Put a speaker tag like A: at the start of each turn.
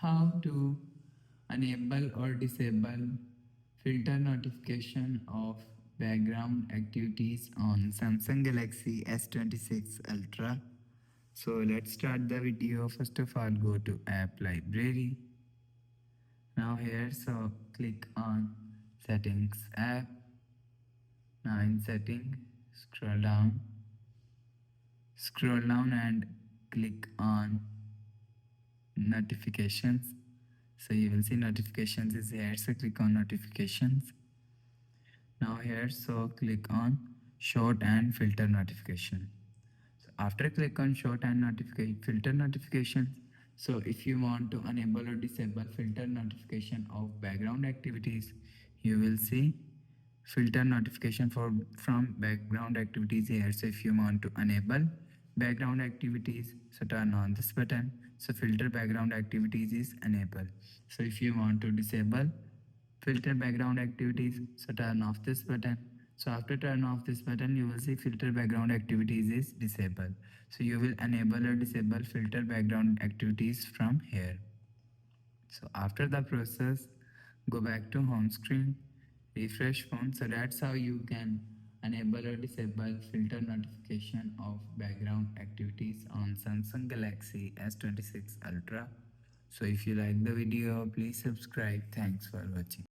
A: how to enable or disable filter notification of background activities on Samsung Galaxy S26 Ultra. So let's start the video. First of all, go to app library. Now here, so click on settings app. Now in setting, scroll down and click on notifications. So you will see notifications is here, so click on notifications. Now here, so click on short and filter notification. So after click on short and filter notifications, so if you want to enable or disable filter notification of background activities, you will see filter notification from background activities here. So if you want to enable background activities, so turn on this button. So filter background activities is enabled. So if you want to disable filter background activities, so turn off this button. So after turn off this button, you will see filter background activities is disabled. So you will enable or disable filter background activities from here. So after the process, go back to home screen, refresh phone. So that's how you can enable or disable filter notification of background activities on Samsung Galaxy S26 Ultra. So if you like the video, please subscribe. Thanks for watching.